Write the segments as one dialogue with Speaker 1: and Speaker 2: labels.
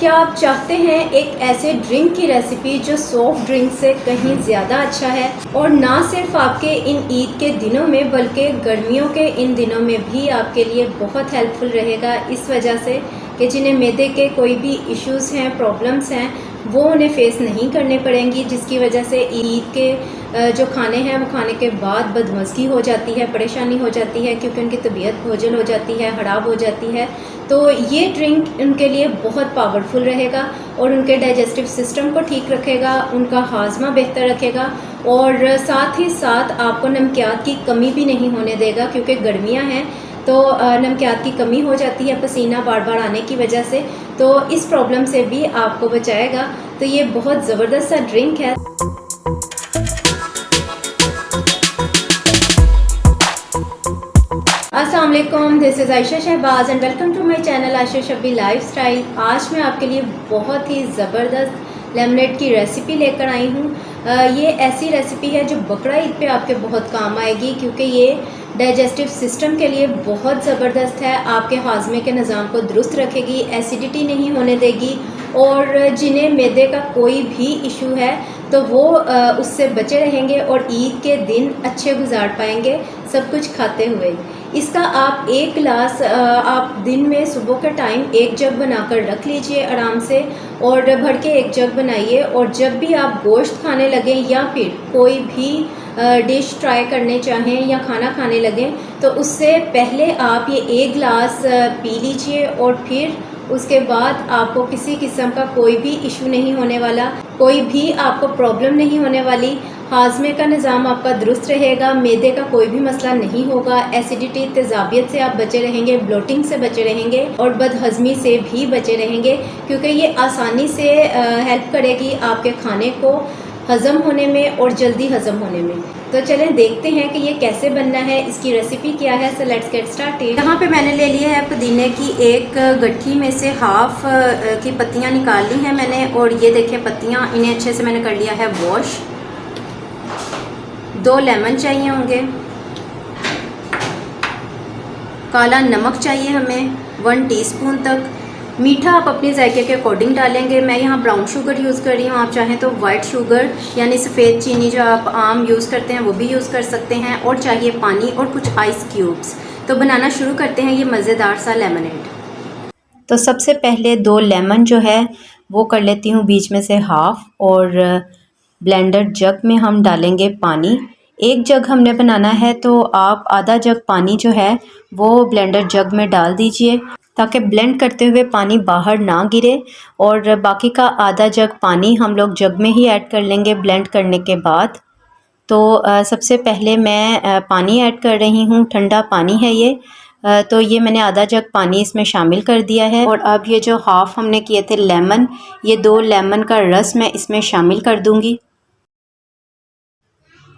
Speaker 1: क्या आप चाहते हैं एक ऐसे ड्रिंक की रेसिपी जो सॉफ्ट ड्रिंक से कहीं ज़्यादा अच्छा है और ना सिर्फ आपके इन ईद के दिनों में बल्कि गर्मियों के इन दिनों में भी आपके लिए बहुत हेल्पफुल रहेगा, इस वजह से कि जिन्हें मैदे के कोई भी इश्यूज़ हैं, प्रॉब्लम्स हैं, वो उन्हें फेस नहीं करने पड़ेंगी, जिसकी वजह से ईद के जो खाने हैं वो खाने के बाद बदमज़गी हो जाती है, परेशानी हो जाती है, क्योंकि उनकी तबीयत बोझल हो जाती है, ख़राब हो जाती है। तो ये ड्रिंक उनके लिए बहुत पावरफुल रहेगा और उनके डाइजेस्टिव सिस्टम को ठीक रखेगा, उनका हाजमा बेहतर रखेगा और साथ ही साथ आपको नमकियात की कमी भी नहीं होने देगा, क्योंकि गर्मियां हैं तो नमकियात की कमी हो जाती है पसीना बार बार आने की वजह से, तो इस प्रॉब्लम से भी आपको बचाएगा। तो ये बहुत ज़बरदस्त सा ड्रिंक है। अस्सलाम वालेकुम, this is Ayesha Shahbaz and welcome to my channel Ayesha Shabbi lifestyle. आज मैं आपके लिए बहुत ही ज़बरदस्त लेमनेड की रेसिपी लेकर आई हूँ। ये ऐसी रेसिपी है जो बकरा ईद पे आपके बहुत काम आएगी, क्योंकि ये डाइजेस्टिव सिस्टम के लिए बहुत ज़बरदस्त है। आपके हाजमे के निज़ाम को दुरुस्त रखेगी, एसिडिटी नहीं होने देगी और जिन्हें मैदे का कोई भी इशू है तो वो उससे बचे रहेंगे और ईद के दिन अच्छे गुजार पाएंगे सब कुछ खाते हुए। इसका आप एक गिलास आप दिन में सुबह के टाइम एक जग बनाकर रख लीजिए आराम से, और भर के एक जग बनाइए। और जब भी आप गोश्त खाने लगें या फिर कोई भी डिश ट्राई करने चाहें या खाना खाने लगें तो उससे पहले आप ये एक गिलास पी लीजिए और फिर उसके बाद आपको किसी किस्म का कोई भी इशू नहीं होने वाला, कोई भी आपको प्रॉब्लम नहीं होने वाली। हाजमे का निज़ाम आपका दुरुस्त रहेगा, मैदे का कोई भी मसला नहीं होगा, एसिडिटी तेज़ाबियत से आप बचे रहेंगे, ब्लोटिंग से बचे रहेंगे और बदहज़मी से भी बचे रहेंगे, क्योंकि ये आसानी से हेल्प करेगी आपके खाने को हज़म होने में और जल्दी हज़म होने में। तो चलें देखते हैं कि ये कैसे बनना है, इसकी रेसिपी क्या है। So let's get started. यहाँ पे मैंने ले लिया है पुदीने की एक गट्ठी में से हाफ की पत्तियाँ निकाल ली हैं मैंने, और ये देखें पत्तियाँ, इन्हें अच्छे से मैंने कर लिया है वॉश। 2 लेमन चाहिए होंगे, काला नमक चाहिए हमें 1 टीस्पून तक। मीठा आप अपने जायके के अकॉर्डिंग डालेंगे। मैं यहाँ ब्राउन शुगर यूज़ कर रही हूँ, आप चाहें तो वाइट शुगर यानी सफ़ेद चीनी जो आप आम यूज़ करते हैं वो भी यूज़ कर सकते हैं। और चाहिए पानी और कुछ आइस क्यूब्स। तो बनाना शुरू करते हैं ये मज़ेदार सा लेमनेड। तो सबसे पहले 2 लेमन जो है वो कर लेती हूँ बीच में से हाफ़, और ब्लेंडर जग में हम डालेंगे पानी। 1 जग हमने बनाना है तो आप आधा जग पानी जो है वो ब्लेंडर जग में डाल दीजिए, ताकि ब्लेंड करते हुए पानी बाहर ना गिरे। और बाकी का आधा जग पानी हम लोग जग में ही ऐड कर लेंगे ब्लेंड करने के बाद। तो सबसे पहले मैं पानी ऐड कर रही हूँ, ठंडा पानी है ये। तो ये मैंने आधा जग पानी इसमें शामिल कर दिया है। और अब ये जो हाफ़ हमने किए थे लेमन, ये 2 लेमन का रस मैं इसमें शामिल कर दूँगी।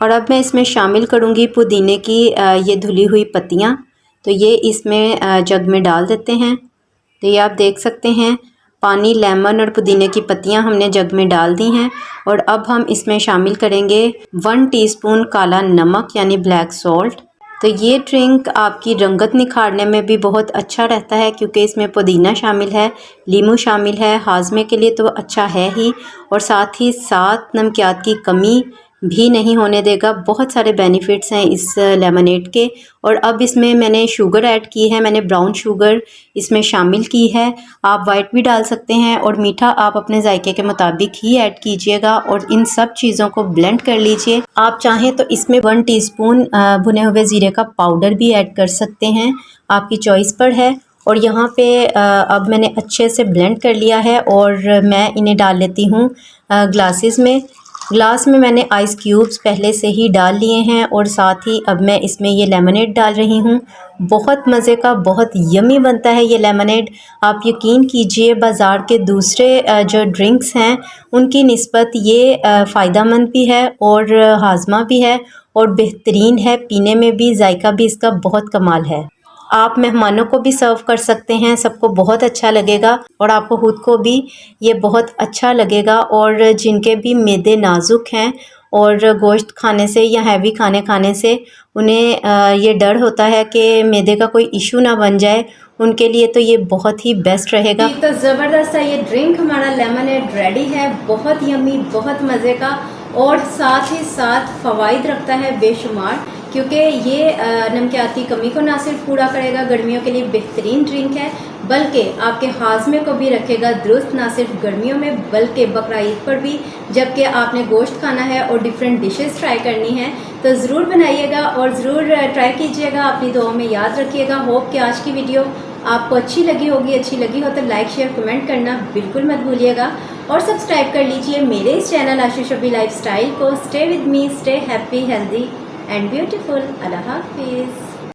Speaker 1: और अब मैं इसमें शामिल करूँगी पुदीने की ये धुली हुई पत्तियाँ। तो ये इसमें जग में डाल देते हैं। तो ये आप देख सकते हैं पानी, लेमन और पुदीने की पत्तियाँ हमने जग में डाल दी हैं। और अब हम इसमें शामिल करेंगे 1 टीस्पून काला नमक यानी ब्लैक सॉल्ट। तो ये ड्रिंक आपकी रंगत निखारने में भी बहुत अच्छा रहता है, क्योंकि इसमें पुदीना शामिल है, लीमू शामिल है, हाजमे के लिए तो अच्छा है ही, और साथ ही साथ नमकियात की कमी भी नहीं होने देगा। बहुत सारे बेनिफिट्स हैं इस लेमनेड के। और अब इसमें मैंने शुगर ऐड की है, मैंने ब्राउन शुगर इसमें शामिल की है। आप वाइट भी डाल सकते हैं, और मीठा आप अपने जायके के मुताबिक ही ऐड कीजिएगा। और इन सब चीज़ों को ब्लेंड कर लीजिए। आप चाहें तो इसमें 1 टीस्पून भुने हुए ज़ीरे का पाउडर भी ऐड कर सकते हैं, आपकी चॉइस पर है। और यहाँ पे अब मैंने अच्छे से ब्लेंड कर लिया है और मैं इन्हें डाल लेती हूँ ग्लासेस में। ग्लास में मैंने आइस क्यूब्स पहले से ही डाल लिए हैं, और साथ ही अब मैं इसमें ये लेमनेड डाल रही हूँ। बहुत मज़े का, बहुत यमी बनता है ये लेमनेड। आप यकीन कीजिए बाज़ार के दूसरे जो ड्रिंक्स हैं उनकी निस्बत ये फ़ायदेमंद भी है और हाजमा भी है और बेहतरीन है, पीने में भी जायका भी इसका बहुत कमाल है। आप मेहमानों को भी सर्व कर सकते हैं, सबको बहुत अच्छा लगेगा और आपको खुद को भी ये बहुत अच्छा लगेगा। और जिनके भी मैदे नाजुक हैं और गोश्त खाने से या हैवी खाने से उन्हें ये डर होता है कि मैदे का कोई इशू ना बन जाए, उनके लिए तो ये बहुत ही बेस्ट रहेगा। तो ज़बरदस्त सा ये ड्रिंक हमारा लेमनेड रेडी है, बहुत यम्मी, बहुत मज़े का, और साथ ही साथ फ़वाइद रखता है बेशुमार, क्योंकि ये नमकियात की कमी को ना सिर्फ पूरा करेगा, गर्मियों के लिए बेहतरीन ड्रिंक है, बल्कि आपके हाजमे को भी रखेगा दुरुस्त, ना सिर्फ गर्मियों में बल्कि बकरा ईद पर भी, जबकि आपने गोश्त खाना है और डिफरेंट डिशेस ट्राई करनी है तो ज़रूर बनाइएगा और ज़रूर ट्राई कीजिएगा। अपनी दुआओं में याद रखिएगा। होप कि आज की वीडियो आपको अच्छी लगी होगी। अच्छी लगी हो तो लाइक शेयर कमेंट करना बिल्कुल मत भूलिएगा और सब्सक्राइब कर लीजिए मेरे इस चैनल आशू शबी लाइफस्टाइल को। Stay with me, stay happy, healthy and beautiful. अल्लाह हाफिज़।